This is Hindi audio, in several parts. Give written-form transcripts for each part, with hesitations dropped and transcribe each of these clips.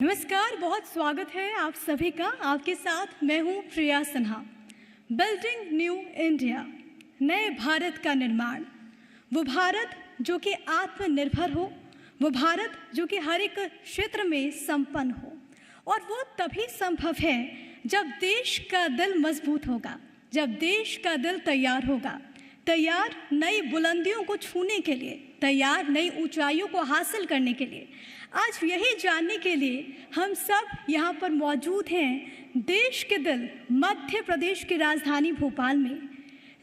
नमस्कार, बहुत स्वागत है आप सभी का। आपके साथ मैं हूं प्रिया सिन्हा। बिल्डिंग न्यू इंडिया, नए भारत का निर्माण। वो भारत जो कि आत्मनिर्भर हो, वो भारत जो कि हर एक क्षेत्र में संपन्न हो। और वो तभी संभव है जब देश का दिल मजबूत होगा, जब देश का दिल तैयार होगा, तैयार नई बुलंदियों को छूने के लिए, तैयार नई ऊंचाइयों को हासिल करने के लिए। आज यही जानने के लिए हम सब यहाँ पर मौजूद हैं, देश के दिल मध्य प्रदेश की राजधानी भोपाल में,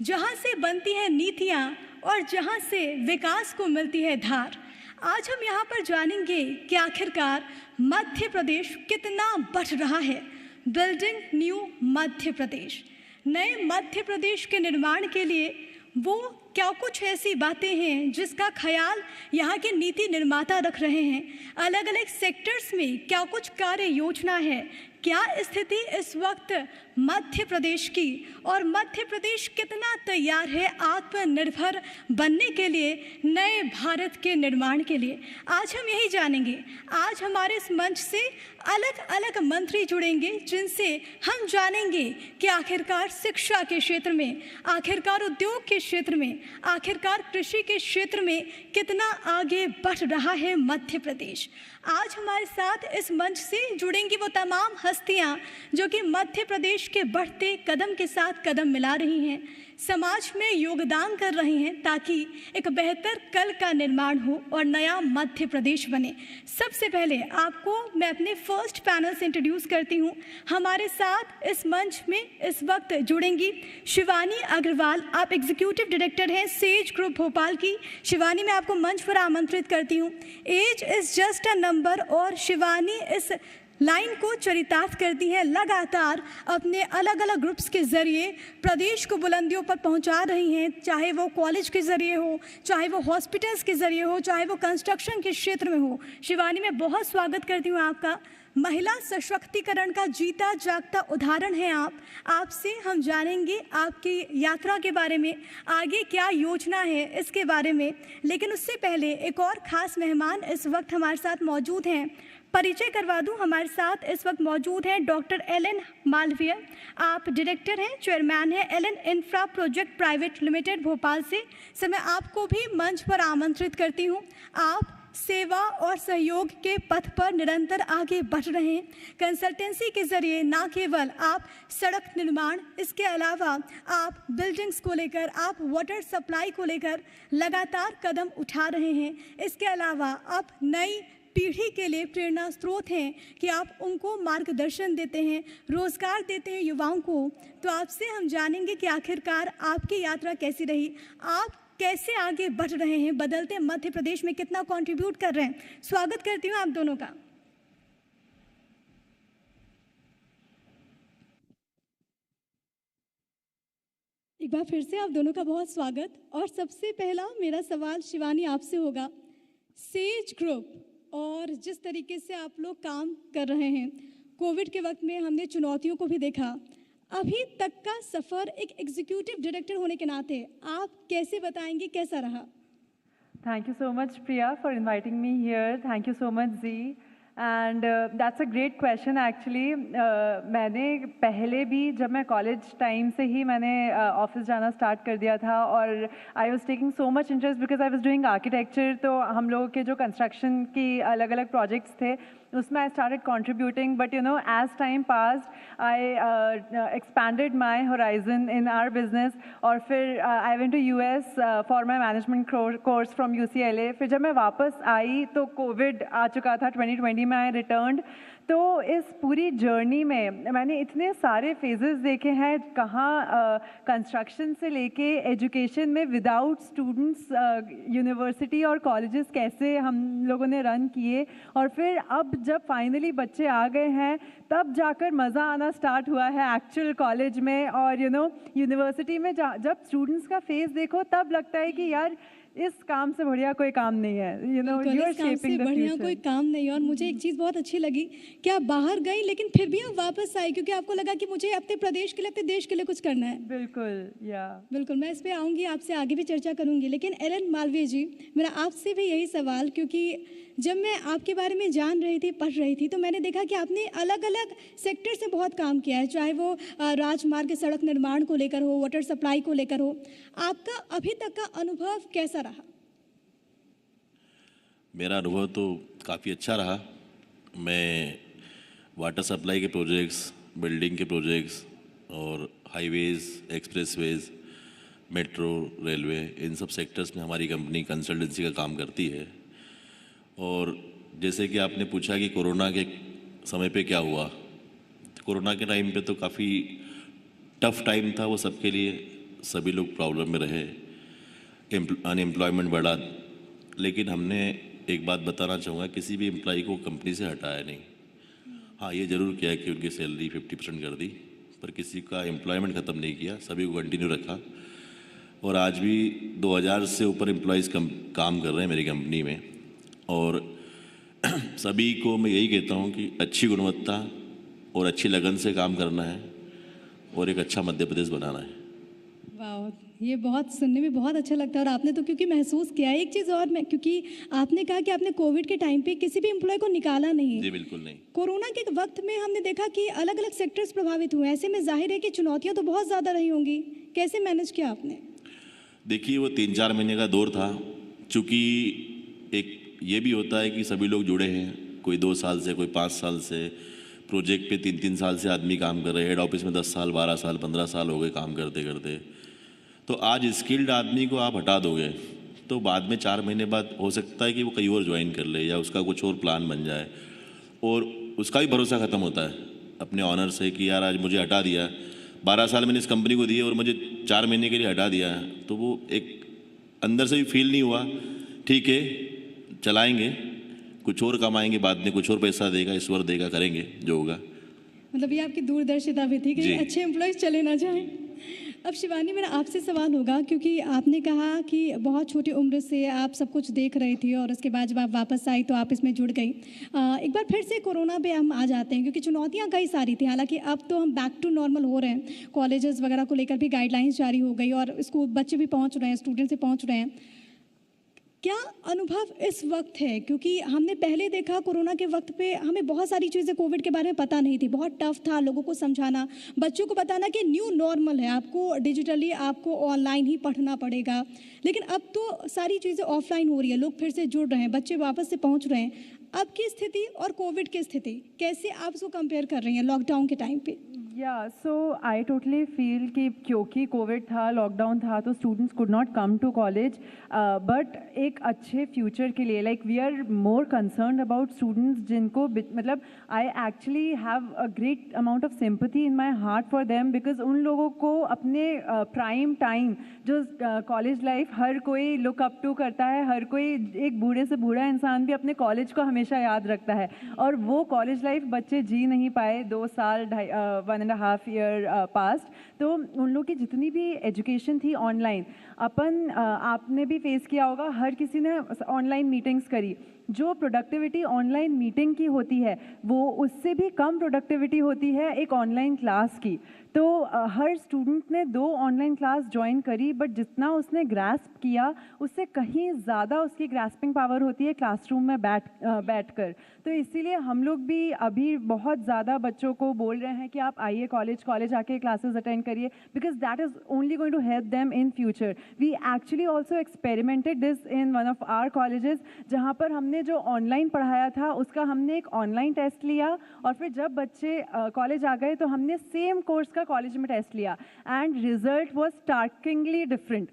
जहाँ से बनती हैं नीतियाँ और जहाँ से विकास को मिलती है धार। आज हम यहाँ पर जानेंगे कि आखिरकार मध्य प्रदेश कितना बढ़ रहा है। बिल्डिंग न्यू मध्य प्रदेश, नए मध्य प्रदेश के निर्माण के लिए वो क्या कुछ ऐसी बातें हैं जिसका ख्याल यहाँ के नीति निर्माता रख रहे हैं। अलग अलग सेक्टर्स में क्या कुछ कार्य योजना है, क्या स्थिति इस वक्त मध्य प्रदेश की, और मध्य प्रदेश कितना तैयार है आत्मनिर्भर बनने के लिए, नए भारत के निर्माण के लिए। आज हम यही जानेंगे। आज हमारे इस मंच से अलग अलग मंत्री जुड़ेंगे जिनसे हम जानेंगे कि आखिरकार शिक्षा के क्षेत्र में, आखिरकार उद्योग के क्षेत्र में, आखिरकार कृषि के क्षेत्र में कितना आगे बढ़ रहा है मध्य प्रदेश। आज हमारे साथ इस मंच से जुड़ेंगी वो तमाम हस्तियां जो कि मध्य प्रदेश के बढ़ते कदम के साथ कदम मिला रही हैं, समाज में योगदान कर रही हैं ताकि एक बेहतर कल का निर्माण हो और नया मध्य प्रदेश बने। सबसे पहले आपको मैं अपने फर्स्ट पैनल से इंट्रोड्यूस करती हूँ। हमारे साथ इस मंच में इस वक्त जुड़ेंगी शिवानी अग्रवाल। आप एग्जीक्यूटिव डायरेक्टर हैं सेज ग्रुप भोपाल की। शिवानी, मैं आपको मंच पर आमंत्रित करती हूँ। Age is just a number, और शिवानी इस लाइन को चरितार्थ करती है, लगातार अपने अलग अलग ग्रुप्स के ज़रिए प्रदेश को बुलंदियों पर पहुंचा रही हैं, चाहे वो कॉलेज के ज़रिए हो, चाहे वो हॉस्पिटल्स के ज़रिए हो, चाहे वो कंस्ट्रक्शन के क्षेत्र में हो। शिवानी, मैं बहुत स्वागत करती हूँ आपका। महिला सशक्तिकरण का जीता जागता उदाहरण है आप। आपसे हम जानेंगे आपकी यात्रा के बारे में, आगे क्या योजना है इसके बारे में। लेकिन उससे पहले एक और ख़ास मेहमान इस वक्त हमारे साथ मौजूद हैं। परिचय करवा दूं, हमारे साथ इस वक्त मौजूद हैं डॉक्टर एलन मालवीय। आप डायरेक्टर हैं, चेयरमैन हैं Allen infra project private limited Bhopal से। सर, मैं आपको भी मंच पर आमंत्रित करती हूं। आप सेवा और सहयोग के पथ पर निरंतर आगे बढ़ रहे हैं। कंसल्टेंसी के ज़रिए न केवल आप सड़क निर्माण, इसके अलावा आप बिल्डिंग्स को लेकर, आप वाटर सप्लाई को लेकर लगातार कदम उठा रहे हैं। इसके अलावा आप नई पीढ़ी के लिए प्रेरणा स्रोत हैं कि आप उनको मार्गदर्शन देते हैं, रोज़गार देते हैं युवाओं को। तो आपसे हम जानेंगे कि आखिरकार आपकी यात्रा कैसी रही, आप कैसे आगे बढ़ रहे हैं, बदलते मध्य प्रदेश में कितना कंट्रीब्यूट कर रहे हैं। स्वागत करती हूँ आप दोनों का। एक बार फिर से आप दोनों का बहुत स्वागत। और सबसे पहला मेरा सवाल शिवानी आपसे होगा। सेज ग्रुप और जिस तरीके से आप लोग काम कर रहे हैं, कोविड के वक्त में हमने चुनौतियों को भी देखा। अभी तक का सफ़र एक एग्जीक्यूटिव डायरेक्टर होने के नाते आप कैसे बताएंगे, कैसा रहा? Thank you so much, Priya, for inviting me here. Thank you so much, Z. And that's a great question actually. मैंने पहले भी जब मैं कॉलेज टाइम से ही मैंने ऑफिस जाना स्टार्ट कर दिया था, और I was taking so much interest because I was doing architecture. तो हम लोगों के जो कंस्ट्रक्शन की अलग अलग प्रोजेक्ट्स थे उसमें I started contributing, but you know as time passed I expanded my horizon in our business. और फिर I went to US for my management course from UCLA। फिर जब मैं वापस आई तो कोविड आ चुका था, 2020 में आई रिटर्न्ड। तो इस पूरी जर्नी में मैंने इतने सारे फेजेस देखे हैं, कहाँ कंस्ट्रक्शन से लेके एजुकेशन में विदाउट स्टूडेंट्स यूनिवर्सिटी और कॉलेजेस कैसे हम लोगों ने रन किए, और फिर अब जब फाइनली बच्चे आ गए हैं तब जाकर मज़ा आना स्टार्ट हुआ है एक्चुअल कॉलेज में। और यू नो यूनिवर्सिटी में जब स्टूडेंट्स का फेस देखो तब लगता है कि यार इस काम से बढ़िया कोई काम नहीं है, you know you are shaping the बढ़िया कोई काम नहीं है। और मुझे एक चीज़ बहुत अच्छी लगी कि आप बाहर गई लेकिन फिर भी आप वापस आई, क्योंकि आपको लगा कि मुझे अपने प्रदेश के लिए, अपने देश के लिए कुछ करना है। बिल्कुल, या बिल्कुल, मैं इस पे आऊँगी, आपसे आगे भी चर्चा करूँगी। लेकिन एलन मालवीय जी, मेरा आपसे भी यही सवाल, क्योंकि जब मैं आपके बारे में जान रही थी, पढ़ रही थी, तो मैंने देखा कि आपने अलग अलग सेक्टर से बहुत काम किया है, चाहे वो राजमार्ग सड़क निर्माण को लेकर हो, वाटर सप्लाई को लेकर हो। आपका अभी तक का अनुभव कैसा रहा? मेरा अनुभव तो काफ़ी अच्छा रहा। मैं वाटर सप्लाई के प्रोजेक्ट्स, बिल्डिंग के प्रोजेक्ट्स और हाईवेज़, एक्सप्रेसवेज़, मेट्रो, रेलवे, इन सब सेक्टर्स में हमारी कंपनी कंसल्टेंसी का काम करती है। और जैसे कि आपने पूछा कि कोरोना के समय पे क्या हुआ, तो कोरोना के टाइम पे तो काफ़ी टफ टाइम था वो सबके लिए, सभी लोग प्रॉब्लम में रहे, अनएम्प्लॉयमेंट बढ़ा। लेकिन हमने एक बात बताना चाहूँगा, किसी भी एम्प्लॉय को कंपनी से हटाया नहीं। हाँ, ये ज़रूर किया कि उनकी सैलरी 50% कर दी, पर किसी का एम्प्लॉयमेंट ख़त्म नहीं किया, सभी को कंटिन्यू रखा। और आज भी 2000 से ऊपर एम्प्लॉयज़ काम कर रहे हैं मेरी कंपनी में। और सभी को मैं यही कहता हूँ कि अच्छी गुणवत्ता और अच्छी लगन से काम करना है और एक अच्छा मध्य प्रदेश बनाना है। वाह, ये बहुत सुनने में बहुत अच्छा लगता है। और आपने तो क्योंकि महसूस किया है। एक चीज़ और, मैं क्योंकि आपने कहा कि आपने कोविड के टाइम पे किसी भी एम्प्लॉय को निकाला नहीं। जी बिल्कुल नहीं। कोरोना के वक्त में हमने देखा कि अलग अलग सेक्टर्स प्रभावित हुए, ऐसे में जाहिर है कि चुनौतियाँ तो बहुत ज़्यादा रही होंगी। कैसे मैनेज किया आपने? देखिए, वो 3-4 महीने का दौर था। चूँकि एक ये भी होता है कि सभी लोग जुड़े हैं, कोई 2 साल से, कोई 5 साल से, प्रोजेक्ट पे 3-3 साल से आदमी काम कर रहे हैं, हेड ऑफिस में 10 साल, 12 साल, 15 साल हो गए काम करते करते। तो आज स्किल्ड आदमी को आप हटा दोगे तो बाद में 4 महीने बाद हो सकता है कि वो कहीं और ज्वाइन कर ले या उसका कुछ और प्लान बन जाए, और उसका भी भरोसा ख़त्म होता है अपने ऑनर से कि यार आज मुझे हटा दिया, 12 साल मैंने इस कंपनी को दिए और मुझे 4 महीने के लिए हटा दिया है। तो वो एक अंदर से भी फील नहीं हुआ, ठीक है चलाएंगे, कुछ और कमाएंगे, बाद में कुछ और पैसा देगा, ईश्वर देगा, करेंगे जो होगा। मतलब ये आपकी दूरदर्शिता भी थी कि अच्छे एम्प्लॉयज़ चले ना जाएं। अब शिवानी, मेरा आपसे सवाल होगा, क्योंकि आपने कहा कि बहुत छोटी उम्र से आप सब कुछ देख रही थी और उसके बाद जब आप वापस आई तो आप इसमें जुड़ गई। एक बार फिर से कोरोना पे हम आ जाते हैं, क्योंकि चुनौतियां कई सारी थी। हालांकि अब तो हम बैक टू नॉर्मल हो रहे हैं, कॉलेजेस वगैरह को लेकर भी गाइडलाइंस जारी हो गई और स्कूल बच्चे भी पहुँच रहे हैं, स्टूडेंट्स भी पहुँच रहे हैं। क्या अनुभव इस वक्त है? क्योंकि हमने पहले देखा कोरोना के वक्त पे हमें बहुत सारी चीज़ें कोविड के बारे में पता नहीं थी, बहुत टफ था लोगों को समझाना, बच्चों को बताना कि न्यू नॉर्मल है, आपको डिजिटली, आपको ऑनलाइन ही पढ़ना पड़ेगा। लेकिन अब तो सारी चीज़ें ऑफलाइन हो रही है, लोग फिर से जुड़ रहे हैं, बच्चे वापस से पहुंच रहे हैं। अब की स्थिति और कोविड की स्थिति कैसे आप उसको कंपेयर कर रही हैं लॉकडाउन के टाइम पे? या सो आई टोटली फील कि क्योंकि कोविड था, लॉकडाउन था, तो students could not come to college, but एक अच्छे फ्यूचर के लिए like we are more concerned about students जिनको मतलब I actually have a great amount of sympathy in my heart for them, because उन लोगों को अपने प्राइम टाइम जो कॉलेज लाइफ हर कोई लुक अप टू करता है, हर कोई, एक बूढ़े से बूढ़ा इंसान भी अपने कॉलेज को हमेशा याद रखता है, और वो कॉलेज लाइफ बच्चे जी नहीं पाए, 2 साल 1.5 ईयर पास्ट। तो उन लोग की जितनी भी एजुकेशन थी ऑनलाइन, आपने भी फेस किया होगा, हर किसी ने ऑनलाइन मीटिंग्स करी। जो प्रोडक्टिविटी ऑनलाइन मीटिंग की होती है वो उससे भी कम प्रोडक्टिविटी होती है एक ऑनलाइन क्लास की। तो हर स्टूडेंट ने 2 ऑनलाइन क्लास ज्वाइन करी, बट जितना उसने ग्रास्प किया उससे कहीं ज़्यादा उसकी ग्रास्पिंग पावर होती है क्लासरूम में बैठकर। तो इसीलिए हम लोग भी अभी बहुत ज़्यादा बच्चों को बोल रहे हैं कि आप आइए कॉलेज आके क्लासेस अटेंड करिए, because that is only going to help them in future. We actually also experimented this in one of our colleges, जहाँ पर हमने जो ऑनलाइन पढ़ाया था उसका हमने एक ऑनलाइन टेस्ट लिया, और फिर जब बच्चे कॉलेज आ गए तो हमने सेम कोर्स का कॉलेज में टेस्ट लिया, एंड रिजल्ट वाज स्टार्किंगली डिफरेंट।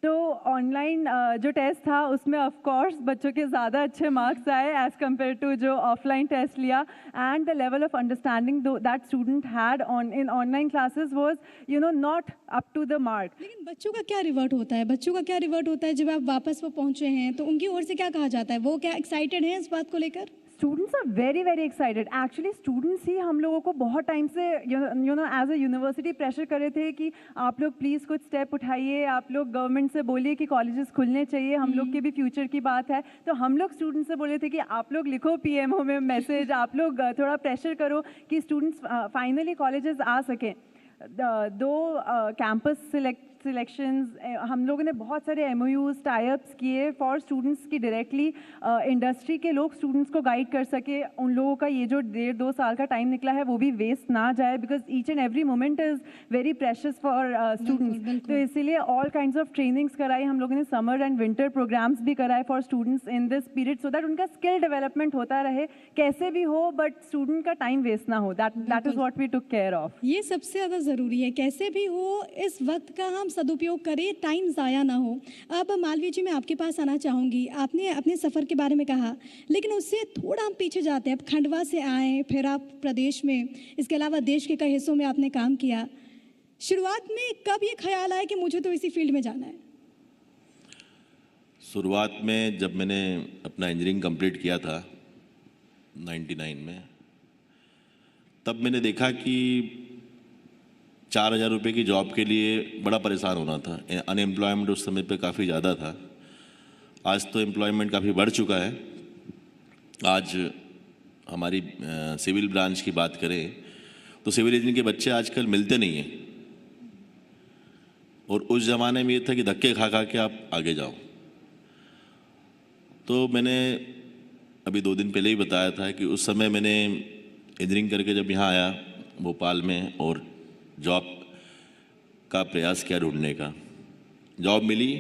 तो ऑनलाइन जो टेस्ट था उसमें ऑफ कोर्स बच्चों के ज़्यादा अच्छे मार्क्स आए एज़ कम्पेयर टू जो ऑफलाइन टेस्ट लिया, and the level of understanding that student had in online classes was not up to the mark. लेकिन बच्चों का क्या रिवर्ट होता है? बच्चों का क्या रिवर्ट होता है जब आप वापस वो पहुंचे हैं तो उनकी ओर से क्या कहा जाता है? वो क्या एक्साइटेड हैं इस बात को लेकर? Students are very very excited. Actually students ही हम लोगों को बहुत टाइम से एज अ यूनिवर्सिटी प्रेशर कर रहे थे कि आप लोग प्लीज़ कुछ स्टेप उठाइए, आप लोग गवर्नमेंट से बोलिए कि कॉलेजेस खुलने चाहिए, हम लोग के भी फ्यूचर की बात है। तो हम लोग स्टूडेंट्स से बोले थे कि आप लोग लिखो PMO में मैसेज, आप लोग थोड़ा प्रेशर करो कि स्टूडेंट्स फाइनली कॉलेजेस आ सकें। 2 कैंपस सिलेक्शंस, हम लोगों ने बहुत सारे MOUs टाइप्स किए फॉर स्टूडेंट्स की डायरेक्टली इंडस्ट्री के लोग स्टूडेंट्स को गाइड कर सके। उन लोगों का ये जो 1.5-2 साल का टाइम निकला है वो भी वेस्ट ना जाए, because each and every moment is very precious for students. तो इसीलिए ऑल काइंड्स ऑफ ट्रेनिंग्स कराई हम लोगों ने, समर एंड विंटर प्रोग्राम्स भी कराए for students in this period, so that उनका स्किल डेवलपमेंट होता रहे कैसे भी हो, बट स्टूडेंट का टाइम वेस्ट ना हो। That is what we took care of. ये सबसे ज़्यादा ज़रूरी है, कैसे भी हो इस वक्त का हम सदुपयोग करें, टाइम ज़ाया ना हो। अब मालवीय जी मैं आपके पास आना चाहूँगी, आपने अपने सफ़र के बारे में कहा, लेकिन उससे थोड़ा हम पीछे जाते हैं। अब खंडवा से आए, फिर आप प्रदेश में, इसके अलावा देश के कई हिस्सों में आपने काम किया। शुरुआत में कब ये ख्याल आया कि मुझे तो इसी फील्ड में जाना है? शुरुआत में जब मैंने अपना इंजीनियरिंग कंप्लीट किया था 99 में, तब मैंने देखा कि 4,000 रुपये की जॉब के लिए बड़ा परेशान होना था। अनएम्प्लॉयमेंट उस समय पे काफ़ी ज़्यादा था। आज तो एम्प्लॉयमेंट काफ़ी बढ़ चुका है। आज हमारी सिविल ब्रांच की बात करें तो सिविल इंजीनियरिंग के बच्चे आजकल मिलते नहीं हैं, और उस ज़माने में ये था कि धक्के खा खा के आप आगे जाओ। तो मैंने अभी 2 दिन पहले ही बताया था कि उस समय मैंने इंजीनियरिंग करके जब यहाँ आया भोपाल में, और जॉब का प्रयास किया ढूंढने का। जॉब मिली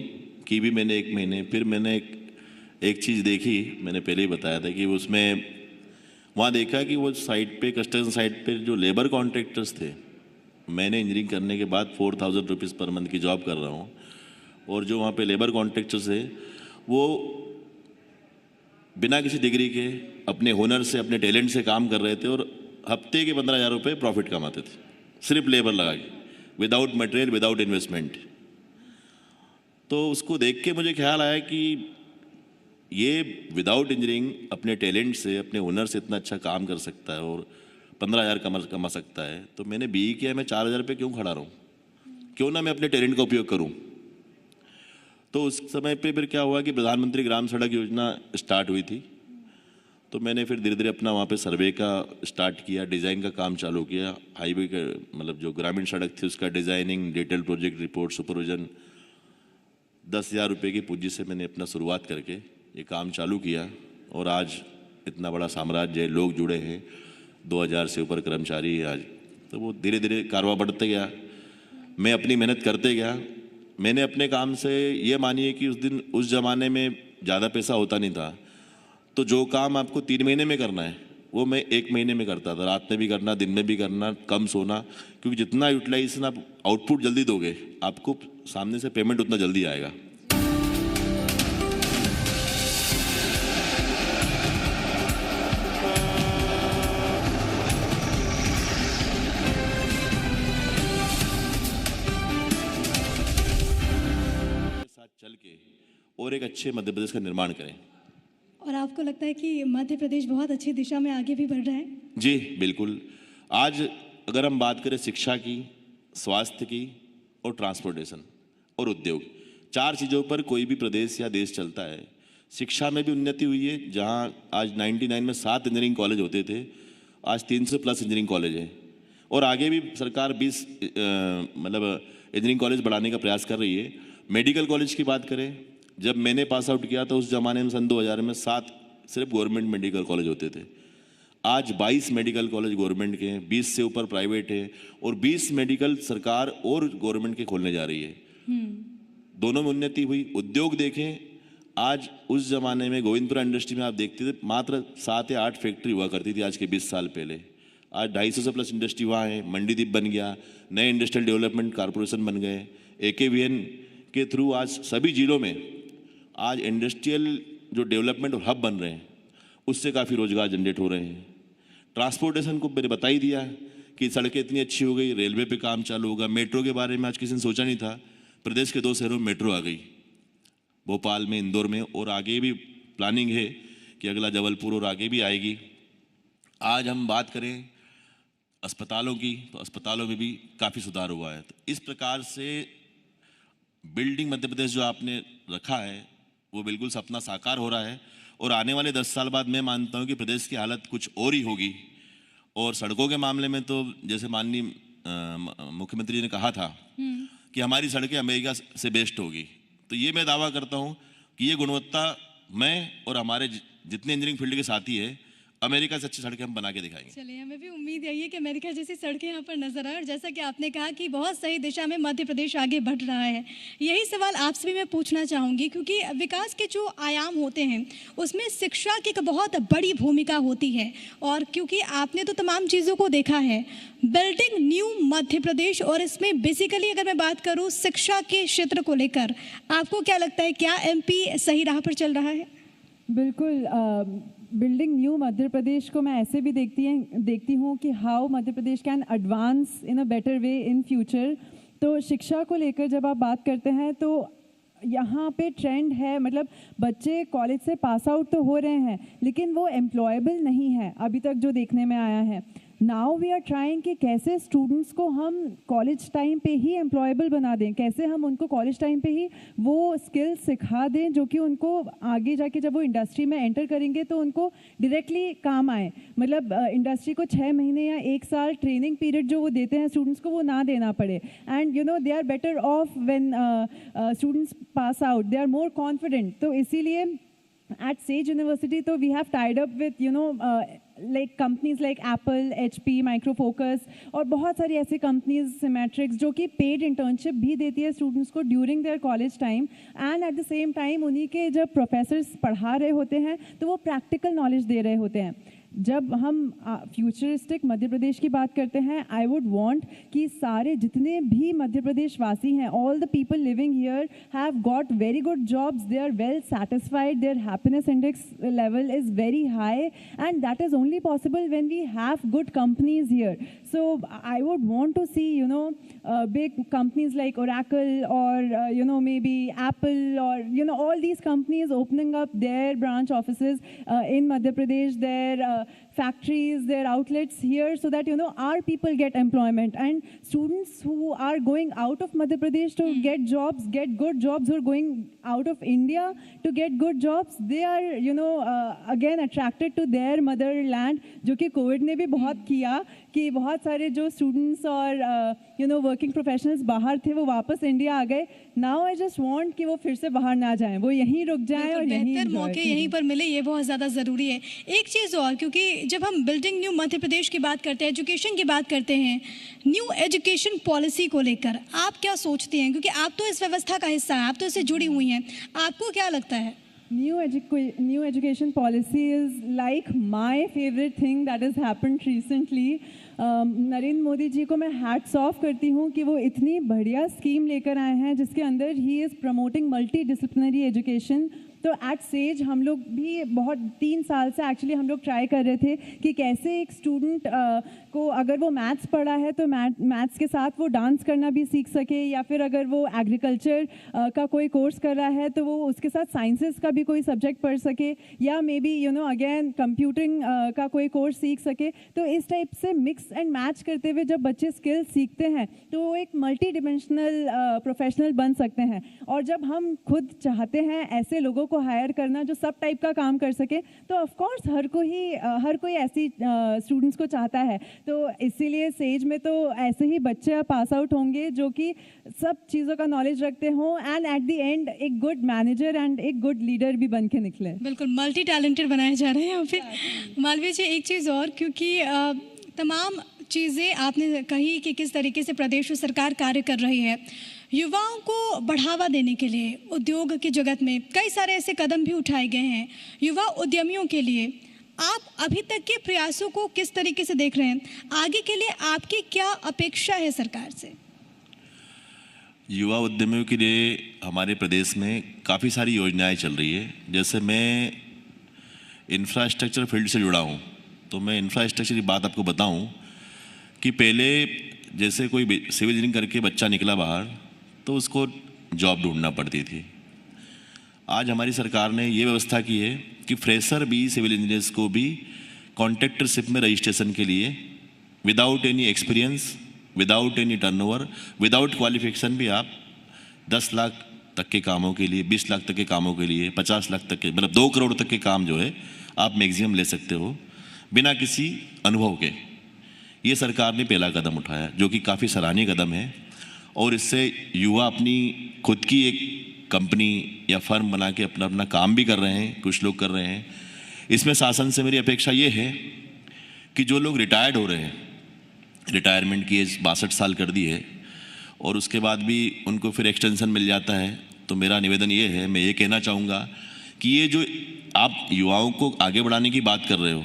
की भी मैंने 1 महीने, फिर मैंने एक चीज़ देखी, मैंने पहले ही बताया था कि उसमें वहाँ देखा कि वो साइट पे, कंस्ट्रक्शन साइट पे जो लेबर कॉन्ट्रैक्टर्स थे, मैंने इंजीनियरिंग करने के बाद 4,000 रुपीज़ पर मंथ की जॉब कर रहा हूँ, और जो वहाँ पे लेबर कॉन्ट्रैक्टर्स थे वो बिना किसी डिग्री के अपने हुनर से, अपने टैलेंट से काम कर रहे थे, और हफ्ते के 15,000 रुपये प्रॉफिट कमाते थे सिर्फ लेबर लगा के, विदाउट मटेरियल, विदाउट इन्वेस्टमेंट। तो उसको देख के मुझे ख्याल आया कि ये विदाउट इंजीनियरिंग अपने टैलेंट से, अपने हुनर से इतना अच्छा काम कर सकता है और 15,000 कमा सकता है। तो मैंने BE किया, मैं 4,000 रुपये क्यों खड़ा रहूँ, क्यों ना मैं अपने टैलेंट का उपयोग करूँ। तो उस समय पे फिर क्या हुआ कि प्रधानमंत्री ग्राम सड़क योजना स्टार्ट हुई थी। तो मैंने फिर धीरे धीरे अपना वहाँ पे सर्वे का स्टार्ट किया, डिज़ाइन का काम चालू किया। हाईवे का मतलब जो ग्रामीण सड़क थी उसका designing, detail project report, supervision, 10,000 रुपये की पूंजी से मैंने अपना शुरुआत करके ये काम चालू किया, और आज इतना बड़ा साम्राज्य है, लोग जुड़े हैं, 2,000 से ऊपर कर्मचारी है आज। तो वो धीरे धीरे कारोबार बढ़ते गया, मैं अपनी मेहनत करते गया। मैंने अपने काम से ये मानिए कि उस ज़माने में ज़्यादा पैसा होता नहीं था, तो जो काम आपको 3 महीने में करना है वो मैं 1 महीने में करता था। रात में भी करना, दिन में भी करना, कम सोना, क्योंकि जितना यूटिलाइजेशन आप आउटपुट जल्दी दोगे, आपको सामने से पेमेंट उतना जल्दी आएगा। चल के और एक अच्छे मध्य प्रदेश का निर्माण करें। और आपको लगता है कि मध्य प्रदेश बहुत अच्छी दिशा में आगे भी बढ़ रहा है? जी बिल्कुल। आज अगर हम बात करें शिक्षा की, स्वास्थ्य की, और ट्रांसपोर्टेशन और उद्योग, 4 चीज़ों पर कोई भी प्रदेश या देश चलता है। शिक्षा में भी उन्नति हुई है, जहां आज 99 में 7 इंजीनियरिंग कॉलेज होते थे, आज 300 प्लस इंजीनियरिंग कॉलेज है, और आगे भी सरकार 20 इंजीनियरिंग कॉलेज बढ़ाने का प्रयास कर रही है। मेडिकल कॉलेज की बात करें, जब मैंने पास आउट किया तो उस ज़माने में सन 2000 में 7 सिर्फ गवर्नमेंट मेडिकल कॉलेज होते थे। आज 22 मेडिकल कॉलेज गवर्नमेंट के हैं, 20 से ऊपर प्राइवेट है, और 20 मेडिकल सरकार और गवर्नमेंट के खोलने जा रही है। दोनों में उन्नति हुई। उद्योग देखें, आज उस ज़माने में गोविंदपुरा इंडस्ट्री में आप देखते थे मात्र 7 या 8 फैक्ट्री हुआ करती थी आज के 20 साल पहले। आज 250 से प्लस इंडस्ट्री वहाँ है, मंडीदीप बन गया, नए इंडस्ट्रियल डेवलपमेंट कारपोरेशन बन गए, AKVN के थ्रू आज सभी जिलों में आज इंडस्ट्रियल जो डेवलपमेंट और हब बन रहे हैं, उससे काफ़ी रोजगार जनरेट हो रहे हैं। ट्रांसपोर्टेशन को मैंने बता ही दिया कि सड़कें इतनी अच्छी हो गई, रेलवे पे काम चालू होगा। मेट्रो के बारे में आज किसी ने सोचा नहीं था, प्रदेश के 2 शहरों में मेट्रो आ गई, भोपाल में, इंदौर में, और आगे भी प्लानिंग है कि अगला जबलपुर और आगे भी आएगी। आज हम बात करें अस्पतालों की, तो अस्पतालों में भी काफ़ी सुधार हुआ है। तो इस प्रकार से बिल्डिंग मध्य प्रदेश जो आपने रखा है वो बिल्कुल सपना साकार हो रहा है, और आने वाले 10 साल बाद मैं मानता हूँ कि प्रदेश की हालत कुछ और ही होगी। और सड़कों के मामले में तो जैसे माननीय मुख्यमंत्री जी ने कहा था कि हमारी सड़कें अमेरिका से बेस्ट होगी। तो ये मैं दावा करता हूँ कि ये गुणवत्ता मैं और हमारे जितने इंजीनियरिंग फील्ड के साथी हैं, अमेरिका से अच्छी सड़कें हम बना के दिखाएंगे। चलिए, हमें भी उम्मीद यही है कि अमेरिका जैसी सड़कें यहाँ पर नजर आए। और जैसा कि आपने कहा कि बहुत सही दिशा में मध्य प्रदेश आगे बढ़ रहा है, यही सवाल आपसे भी मैं पूछना चाहूँगी, क्योंकि विकास के जो आयाम होते हैं उसमें शिक्षा की एक बहुत बड़ी भूमिका होती है। और क्योंकि आपने तो तमाम चीज़ों को देखा है, बिल्डिंग न्यू मध्य प्रदेश, और इसमें बेसिकली अगर मैं बात करूँ शिक्षा के क्षेत्र को लेकर, आपको क्या लगता है, क्या एमपी सही राह पर चल रहा है? बिल्कुल, बिल्डिंग न्यू मध्य प्रदेश को मैं ऐसे भी देखती हूँ कि how Madhya Pradesh can advance in a better way in future. तो शिक्षा को लेकर जब आप बात करते हैं तो यहाँ पे ट्रेंड है, मतलब बच्चे कॉलेज से पास आउट तो हो रहे हैं लेकिन वो एम्प्लॉयबल नहीं है अभी तक, जो देखने में आया है। नाउ वी आर ट्राइंग कि कैसे स्टूडेंट्स को हम कॉलेज टाइम पे ही एम्प्लॉयबल बना दें, कैसे हम उनको कॉलेज टाइम पे ही वो स्किल्स सिखा दें जो कि उनको आगे जाके जब वो इंडस्ट्री में एंटर करेंगे तो उनको डायरेक्टली काम आए। मतलब इंडस्ट्री को 6 महीने या 1 साल ट्रेनिंग पीरियड जो वो देते हैं स्टूडेंट्स को, वो ना देना पड़े। And you know they are better off when students pass out, they are more confident. तो इसीलिए at Sage University, so we have tied up with like companies like Apple, HP, Micro Focus और बहुत सारी ऐसी कंपनीज, Symmetrix, जो कि पेड इंटर्नशिप भी देती है स्टूडेंट्स को during their college time. And at the same time उन्हीं के जब प्रोफेसर्स पढ़ा रहे होते हैं तो वो प्रैक्टिकल नॉलेज दे रहे होते हैं। जब हम फ्यूचरिस्टिक मध्य प्रदेश की बात करते हैं, आई वुड वांट कि सारे जितने भी मध्य प्रदेश वासी हैं, all the people living here have got very good jobs, they are well satisfied, their happiness index level is very high, and that is only possible when we have good companies here. So I would want to see big companies like Oracle or maybe Apple or all these companies opening up their branch offices in Madhya Pradesh, their factories, their outlets here, so that our people get employment, and students who are going out of Madhya Pradesh to get jobs, get good jobs, who are going out of India to get good jobs, they are again attracted to their motherland, जो कि कोविड ने भी बहुत किया कि बहुत सारे जो स्टूडेंट्स और वर्किंग प्रोफेशनल्स बाहर थे वो वापस इंडिया आ गए। नाउ आई जस्ट वांट कि वो फिर से बाहर ना जाएं, वो यहीं रुक जाएं और यहीं बेहतर मौके यहीं पर मिले, ये बहुत ज़्यादा ज़रूरी है। एक चीज़ और, क्योंकि जब हम बिल्डिंग न्यू मध्य प्रदेश की बात करते हैं, एजुकेशन की बात करते हैं, न्यू एजुकेशन पॉलिसी को लेकर आप क्या सोचती हैं? क्योंकि आप तो इस व्यवस्था का हिस्सा हैं, आप तो इससे जुड़ी हुई हैं, आपको क्या लगता है? New education policy is like my favorite thing that has happened recently. Narendra Modi ji को मैं हैट्स ऑफ करती हूँ कि वो इतनी बढ़िया स्कीम लेकर आए हैं जिसके अंदर he is promoting multi disciplinary education. तो एट सेज हम लोग भी बहुत 3 साल से एक्चुअली हम लोग ट्राई कर रहे थे कि कैसे एक स्टूडेंट को, अगर वो मैथ्स पढ़ा है तो मैथ्स के साथ वो डांस करना भी सीख सके, या फिर अगर वो एग्रीकल्चर का कोई कोर्स कर रहा है तो वो उसके साथ साइंसेस का भी कोई सब्जेक्ट पढ़ सके, या मे बी अगेन कंप्यूटिंग का कोई कोर्स सीख सके। तो इस टाइप से मिक्स एंड मैच करते हुए जब बच्चे स्किल्स सीखते हैं तो वो एक मल्टी डिमेंशनल प्रोफेशनल बन सकते हैं। और जब हम खुद चाहते हैं ऐसे लोगों को हायर करना जो सब टाइप का काम कर सके, तो ऑफ कोर्स हर कोई ऐसी स्टूडेंट्स को चाहता है। तो इसीलिए सेज में तो ऐसे ही बच्चे पास आउट होंगे जो कि सब चीज़ों का नॉलेज रखते हों, एंड एट द एंड एक गुड मैनेजर एंड एक गुड लीडर भी बन के निकले। बिल्कुल मल्टी टैलेंटेड बनाए जा रहे हैं यहाँ पे। मालवीय जी, एक चीज़ और, क्योंकि तमाम चीज़ें आपने कही कि किस तरीके से प्रदेश सरकार कार्य कर रही है, युवाओं को बढ़ावा देने के लिए उद्योग की जगत में कई सारे ऐसे कदम भी उठाए गए हैं युवा उद्यमियों के लिए। आप अभी तक के प्रयासों को किस तरीके से देख रहे हैं? आगे के लिए आपकी क्या अपेक्षा है सरकार से? युवा उद्यमियों के लिए हमारे प्रदेश में काफ़ी सारी योजनाएं चल रही है। जैसे मैं इंफ्रास्ट्रक्चर फील्ड से जुड़ा हूँ, तो मैं इंफ्रास्ट्रक्चर की बात आपको बताऊँ कि पहले जैसे कोई सिविल इंजीनियरिंग करके बच्चा निकला बाहर तो उसको जॉब ढूंढना पड़ती थी। आज हमारी सरकार ने ये व्यवस्था की है कि फ्रेशर भी सिविल इंजीनियर्स को भी कॉन्ट्रैक्टरशिप में रजिस्ट्रेशन के लिए without any experience, without any turnover, without qualification भी आप 10 लाख तक के कामों के लिए, 20 लाख तक के कामों के लिए, 50 लाख तक के, मतलब 2 करोड़ तक के काम जो है आप मैक्सिमम ले सकते हो बिना किसी अनुभव के। ये सरकार ने पहला कदम उठाया जो कि काफ़ी सराहनीय कदम है। और इससे युवा अपनी खुद की एक कंपनी या फर्म बना के अपना अपना काम भी कर रहे हैं, कुछ लोग कर रहे हैं। इसमें शासन से मेरी अपेक्षा ये है कि जो लोग रिटायर्ड हो रहे हैं, रिटायरमेंट की एज 62 साल कर दी है और उसके बाद भी उनको फिर एक्सटेंशन मिल जाता है, तो मेरा निवेदन ये है, मैं ये कहना चाहूँगा कि ये जो आप युवाओं को आगे बढ़ाने की बात कर रहे हो,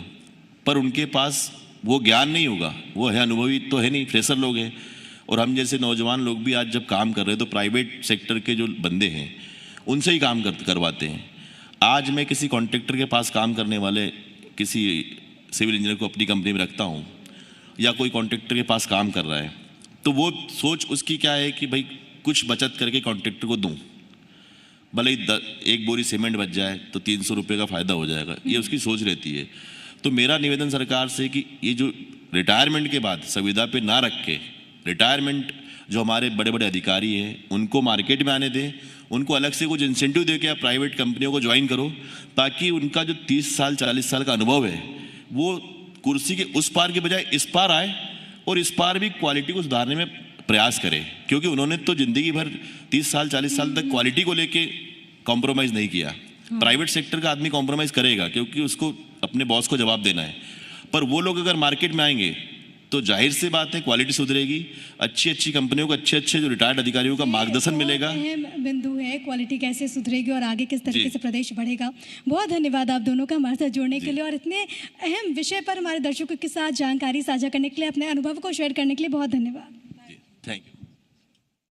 पर उनके पास वो ज्ञान नहीं होगा, वो है अनुभवी तो है नहीं, फ्रेशर लोग हैं। और हम जैसे नौजवान लोग भी आज जब काम कर रहे हैं तो प्राइवेट सेक्टर के जो बंदे हैं उनसे ही काम करवाते हैं। आज मैं किसी कॉन्ट्रैक्टर के पास काम करने वाले किसी सिविल इंजीनियर को अपनी कंपनी में रखता हूँ या कोई कॉन्ट्रैक्टर के पास काम कर रहा है, तो वो सोच उसकी क्या है कि भाई कुछ बचत करके कॉन्ट्रैक्टर को दूँ, भले ही 1 बोरी सीमेंट बच जाए तो 300 रुपये का फ़ायदा हो जाएगा, ये उसकी सोच रहती है। तो मेरा निवेदन सरकार से कि ये जो रिटायरमेंट के बाद संविदा पे ना रख के, रिटायरमेंट जो हमारे बड़े बड़े अधिकारी हैं उनको मार्केट में आने दें, उनको अलग से कुछ इंसेंटिव दे के आप प्राइवेट कंपनियों को ज्वाइन करो, ताकि उनका जो 30 साल 40 साल का अनुभव है वो कुर्सी के उस पार के बजाय इस पार आए और इस पार भी क्वालिटी को सुधारने में प्रयास करें, क्योंकि उन्होंने तो ज़िंदगी भर 30 साल 40 साल तक क्वालिटी को लेके कॉम्प्रोमाइज़ नहीं किया। प्राइवेट सेक्टर का आदमी कॉम्प्रोमाइज़ करेगा क्योंकि उसको अपने बॉस को जवाब देना है, पर वो लोग अगर मार्केट में आएंगे तो जाहिर सी बात है क्वालिटी सुधरेगी, अच्छी अच्छी कंपनियों को अच्छे अच्छे जो रिटायर्ड अधिकारियों का मार्गदर्शन मिलेगा। अहम बिंदु है, क्वालिटी कैसे सुधरेगी और आगे किस तरीके से प्रदेश बढ़ेगा। बहुत धन्यवाद आप दोनों का हमारे साथ जुड़ने के लिए और इतने अहम विषय पर हमारे दर्शकों के साथ जानकारी साझा करने के लिए, अपने अनुभव को शेयर करने के लिए बहुत धन्यवाद। Thank you.